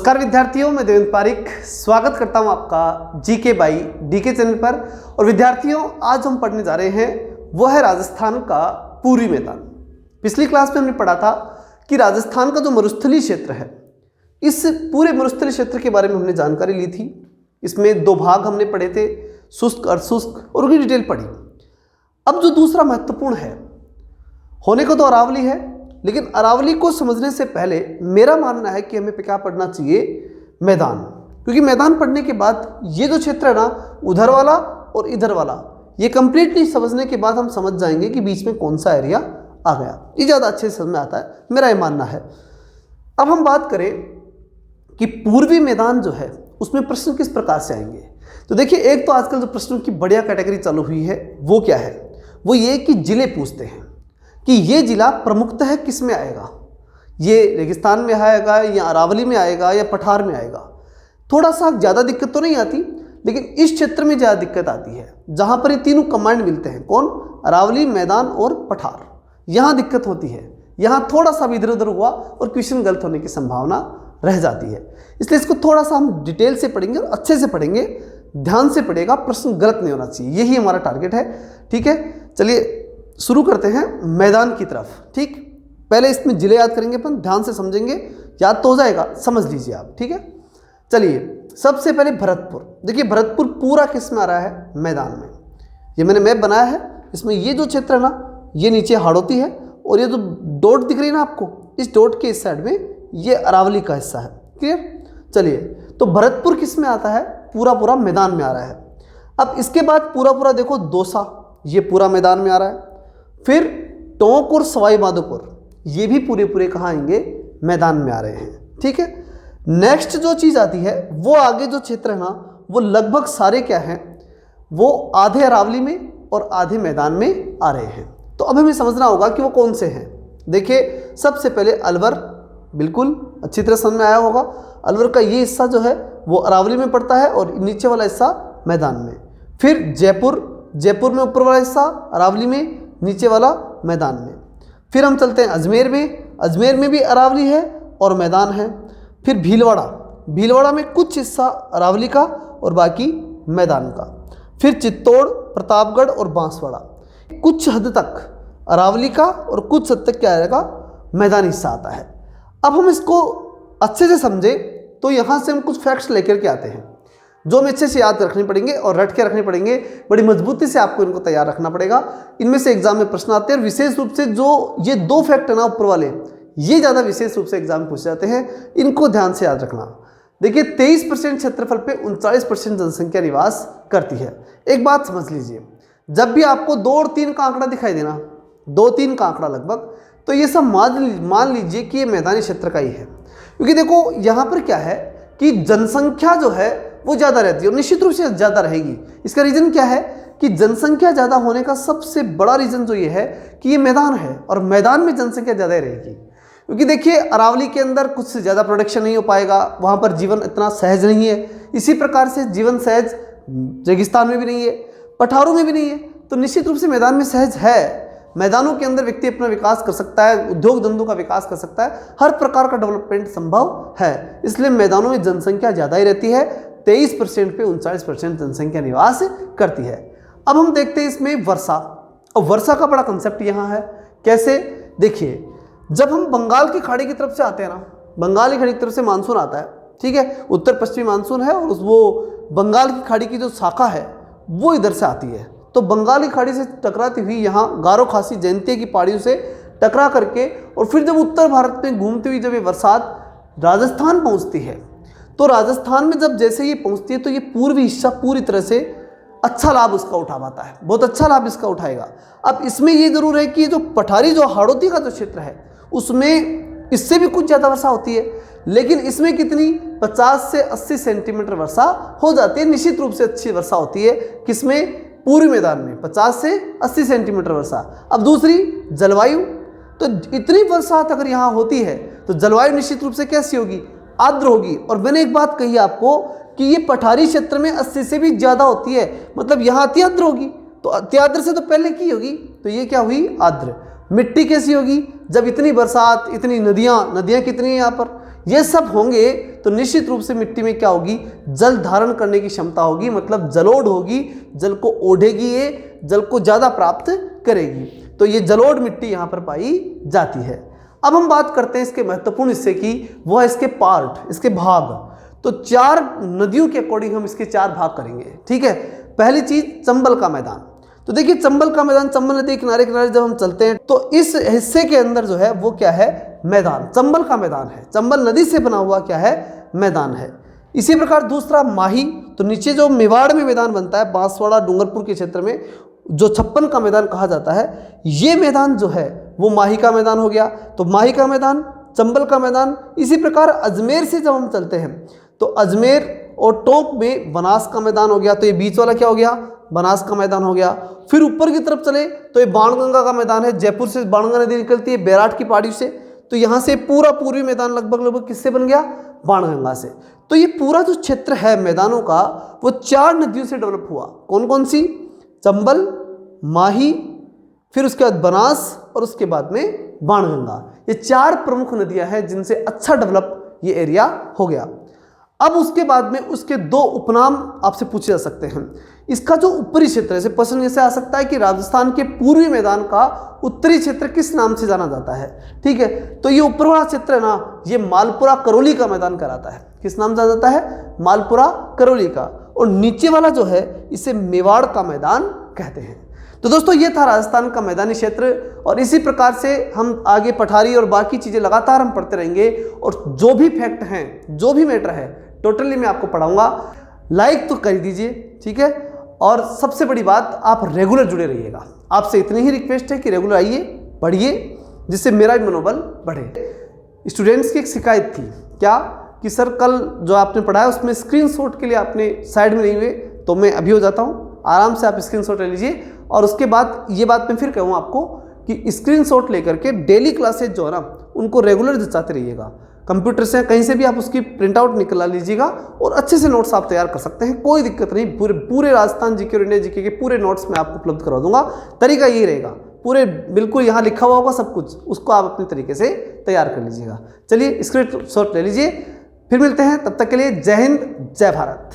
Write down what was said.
नमस्कार विद्यार्थियों, मैं देवेंद्र पारिक स्वागत करता हूं आपका जीके बाई डीके चैनल पर। और विद्यार्थियों, आज हम पढ़ने जा रहे हैं वो है राजस्थान का पूर्वी मैदान। पिछली क्लास में हमने पढ़ा था कि राजस्थान का जो मरुस्थलीय क्षेत्र है, इस पूरे मरुस्थलीय क्षेत्र के बारे में हमने जानकारी ली थी। इसमें दो भाग हमने पढ़े थे, शुष्क अर्धशुष्क, और उनकी डिटेल पढ़ी। अब जो दूसरा महत्वपूर्ण है, होने को तो अरावली है, लेकिन अरावली को समझने से पहले मेरा मानना है कि हमें क्या पढ़ना चाहिए, मैदान। क्योंकि मैदान पढ़ने के बाद ये जो क्षेत्र है ना, उधर वाला और इधर वाला, ये कंप्लीटली समझने के बाद हम समझ जाएंगे कि बीच में कौन सा एरिया आ गया। ये ज़्यादा अच्छे से समझ में आता है, मेरा ये मानना है। अब हम बात करें कि पूर्वी मैदान जो है उसमें प्रश्न किस प्रकार से आएंगे। तो देखिए, एक तो आजकल जो प्रश्नों की बढ़िया कैटेगरी चालू हुई है वो क्या है, वो ये कि जिले पूछते हैं कि ये जिला प्रमुखतः किस में आएगा, ये रेगिस्तान में आएगा या अरावली में आएगा या पठार में आएगा। थोड़ा सा ज़्यादा दिक्कत तो नहीं आती, लेकिन इस क्षेत्र में ज़्यादा दिक्कत आती है जहाँ पर ये तीनों कमांड मिलते हैं। कौन? अरावली, मैदान और पठार। यहाँ दिक्कत होती है, यहाँ थोड़ा सा भी इधर उधर हुआ और क्वेश्चन गलत होने की संभावना रह जाती है। इसलिए इसको थोड़ा सा हम डिटेल से पढ़ेंगे और अच्छे से पढ़ेंगे, ध्यान से पढ़ेगा, प्रश्न गलत नहीं होना चाहिए, यही हमारा टारगेट है। ठीक है, चलिए शुरू करते हैं मैदान की तरफ। ठीक, पहले इसमें जिले याद करेंगे, अपन ध्यान से समझेंगे, याद तो हो जाएगा, समझ लीजिए आप। ठीक है, चलिए सबसे पहले भरतपुर। देखिए भरतपुर पूरा किस में आ रहा है, मैदान में। ये मैंने मैप बनाया है, इसमें ये जो क्षेत्र है ना, ये नीचे हाड़ौती है, और ये जो डॉट दिख रही है ना आपको, इस डॉट के इस साइड में ये अरावली का हिस्सा है। क्लियर? चलिए, तो भरतपुर किस में आता है, पूरा पूरा मैदान में आ रहा है। अब इसके बाद पूरा पूरा देखो, दौसा, ये पूरा मैदान में आ रहा है। फिर टोंक और सवाई माधोपुर, ये भी पूरे पूरे कहाँ आएंगे, मैदान में आ रहे हैं। ठीक है, नेक्स्ट जो चीज़ आती है, वो आगे जो क्षेत्र है ना, वो लगभग सारे क्या हैं, वो आधे अरावली में और आधे मैदान में आ रहे हैं। तो अब हमें समझना होगा कि वो कौन से हैं। देखिए, सबसे पहले अलवर, बिल्कुल अच्छी तरह समझ में आया होगा। अलवर का ये हिस्सा जो है वो अरावली में पड़ता है और नीचे वाला हिस्सा मैदान में। फिर जयपुर, जयपुर में ऊपर वाला हिस्सा अरावली में, नीचे वाला मैदान में। फिर हम चलते हैं अजमेर में, अजमेर में भी अरावली है और मैदान है। फिर भीलवाड़ा, भीलवाड़ा में कुछ हिस्सा अरावली का और बाकी मैदान का। फिर चित्तौड़, प्रतापगढ़ और बांसवाड़ा, कुछ हद तक अरावली का और कुछ हद तक क्या आएगा, मैदानी हिस्सा आता है। अब हम इसको अच्छे से समझे तो यहाँ से हम कुछ फैक्ट्स लेकर के आते हैं जो हमें अच्छे से याद रखने पड़ेंगे और रट के रखने पड़ेंगे। बड़ी मजबूती से आपको इनको तैयार रखना पड़ेगा। इनमें से एग्जाम में प्रश्न आते हैं, और विशेष रूप से जो ये दो फैक्ट है ना ऊपर वाले, ये ज़्यादा विशेष रूप से एग्जाम में पूछे जाते हैं, इनको ध्यान से याद रखना। देखिए, 23% क्षेत्रफल पे 39% जनसंख्या निवास करती है। एक बात समझ लीजिए, जब भी आपको 2 और 3 का आंकड़ा दिखाई देना, 2-3 का आंकड़ा लगभग, तो ये सब मान लीजिए कि ये मैदानी क्षेत्र का ही है। क्योंकि देखो यहाँ पर क्या है कि जनसंख्या जो है वो ज़्यादा रहती है और निश्चित रूप से ज़्यादा रहेगी। इसका रीज़न क्या है कि जनसंख्या ज़्यादा होने का सबसे बड़ा रीज़न जो ये है कि ये मैदान है और मैदान में जनसंख्या ज़्यादा रहेगी। क्योंकि देखिए, अरावली के अंदर कुछ से ज़्यादा प्रोडक्शन नहीं हो पाएगा, वहाँ पर जीवन इतना सहज नहीं है। इसी प्रकार से जीवन सहज रेगिस्तान में भी नहीं है, पठारों में भी नहीं है, तो निश्चित रूप से मैदान में सहज है। मैदानों के अंदर व्यक्ति अपना विकास कर सकता है, उद्योग धंधों का विकास कर सकता है, हर प्रकार का डेवलपमेंट संभव है। इसलिए मैदानों में जनसंख्या ज़्यादा ही रहती है, 23% पे 39% जनसंख्या निवास करती है। अब हम देखते हैं इसमें वर्षा, और वर्षा का बड़ा कंसेप्ट यहाँ है। कैसे? देखिए, जब हम बंगाल की खाड़ी की तरफ से आते हैं ना, बंगाल की खाड़ी की तरफ से मानसून आता है, ठीक है, उत्तर पश्चिमी मानसून है, और वो बंगाल की खाड़ी की जो शाखा है वो इधर से आती है। तो बंगाल की खाड़ी से टकराती हुई यहाँ गारो खासी जयंतिया की पहाड़ियों से टकरा करके, और फिर जब उत्तर भारत में घूमती हुई जब ये बरसात राजस्थान पहुँचती है, तो राजस्थान में जब जैसे ये पहुँचती है तो ये पूर्वी हिस्सा पूरी तरह से अच्छा लाभ उसका उठा पाता है, बहुत अच्छा लाभ इसका उठाएगा। अब इसमें ये जरूर है कि जो पठारी, जो हाड़ौती का जो क्षेत्र है, उसमें इससे भी कुछ ज़्यादा वर्षा होती है, लेकिन इसमें कितनी, 50 से 80 सेंटीमीटर वर्षा हो जाती है। निश्चित रूप से अच्छी वर्षा होती है किसमें, पूर्वी मैदान में 50 से 80 सेंटीमीटर वर्षा। अब दूसरी जलवायु, तो इतनी बरसात अगर यहाँ होती है तो जलवायु निश्चित रूप से कैसी होगी, आर्द्र होगी। और मैंने एक बात कही आपको कि ये पठारी क्षेत्र में 80 से भी ज़्यादा होती है, मतलब यहाँ अति आर्द्र होगी। तो अति आर्द्र से तो पहले की होगी, तो ये क्या हुई, आर्द्र। मिट्टी कैसी होगी, जब इतनी बरसात, इतनी नदियाँ कितनी हैं यहाँ पर, ये सब होंगे तो निश्चित रूप से मिट्टी में क्या होगी, जल धारण करने की क्षमता होगी, मतलब जलोढ़ होगी, जल को ओढ़ेगी, ये जल को ज़्यादा प्राप्त करेगी। तो ये जलोढ़ मिट्टी यहाँ पर पाई जाती है। अब हम बात करते हैं इसके महत्वपूर्ण हिस्से की, वो है इसके पार्ट, इसके भाग। तो 4 नदियों के अकॉर्डिंग हम इसके 4 भाग करेंगे, ठीक है। पहली चीज चंबल का मैदान। तो देखिए चंबल का मैदान, चंबल नदी किनारे किनारे जब हम चलते हैं तो इस हिस्से के अंदर जो है वो क्या है, मैदान, चंबल का मैदान है। चंबल नदी से बना हुआ क्या है, मैदान है। इसी प्रकार दूसरा माही, तो नीचे जो मेवाड़ में मैदान बनता है, बांसवाड़ा डूंगरपुर के क्षेत्र में जो 56 का मैदान कहा जाता है, ये मैदान जो है वो माही का मैदान हो गया। तो माही का मैदान, चंबल का मैदान। इसी प्रकार अजमेर से जब हम चलते हैं तो अजमेर और टोंक में बनास का मैदान हो गया। तो ये बीच वाला क्या हो गया, बनास का मैदान हो गया। फिर ऊपर की तरफ चले तो ये बाणगंगा का मैदान है। जयपुर से बाणगंगा नदी निकलती है बैराट की पहाड़ी से, तो यहाँ से पूरा पूर्वी मैदान लगभग किससे बन गया, बाणगंगा से। तो ये पूरा जो क्षेत्र है मैदानों का वो 4 नदियों से डेवलप हुआ। कौन कौन सी, चंबल, माही, फिर उसके बाद बनास और उसके बाद में बाणगंगा। ये 4 प्रमुख नदियां हैं जिनसे अच्छा डेवलप ये एरिया हो गया। अब उसके बाद में उसके 2 उपनाम आपसे पूछे जा सकते हैं। इसका जो ऊपरी क्षेत्र है, प्रश्न ऐसे आ सकता है कि राजस्थान के पूर्वी मैदान का उत्तरी क्षेत्र किस नाम से जाना जाता है, ठीक है। तो ये ऊपर वाला क्षेत्र है ना, ये मालपुरा करौली का मैदान कहलाता है। किस नाम से जाना जाता है, मालपुरा करौली का। और नीचे वाला जो है इसे मेवाड़ का मैदान कहते हैं। तो दोस्तों ये था राजस्थान का मैदानी क्षेत्र, और इसी प्रकार से हम आगे पठारी और बाकी चीज़ें लगातार हम पढ़ते रहेंगे। और जो भी फैक्ट हैं, जो भी मैटर है, टोटली मैं आपको पढ़ाऊंगा। लाइक तो कर दीजिए, ठीक है। और सबसे बड़ी बात, आप रेगुलर जुड़े रहिएगा। आपसे इतनी ही रिक्वेस्ट है कि रेगुलर आइए, पढ़िए, जिससे मेरा भी मनोबल बढ़े। स्टूडेंट्स की एक शिकायत थी क्या, कि सर कल जो आपने पढ़ाया उसमें स्क्रीनशॉट के लिए आपने साइड में नहीं हुए। तो मैं अभी हो जाता हूँ, आराम से आप स्क्रीनशॉट ले लीजिए। और उसके बाद ये बात मैं फिर कहूँ आपको कि स्क्रीनशॉट लेकर के डेली क्लासेज जो है ना उनको रेगुलर जचाते रहिएगा। कंप्यूटर से कहीं से भी आप उसकी प्रिंट आउट निकला लीजिएगा और अच्छे से नोट्स आप तैयार कर सकते हैं, कोई दिक्कत नहीं। पूरे राजस्थान जीके और इंडिया जीके के पूरे नोट्स मैं आपको उपलब्ध करवा दूंगा। तरीका यही रहेगा, पूरे बिल्कुल यहाँ लिखा हुआ होगा सब कुछ, उसको आप अपने तरीके से तैयार कर लीजिएगा। चलिए स्क्रीनशॉट ले लीजिए, फिर मिलते हैं, तब तक के लिए जय हिंद, जय भारत।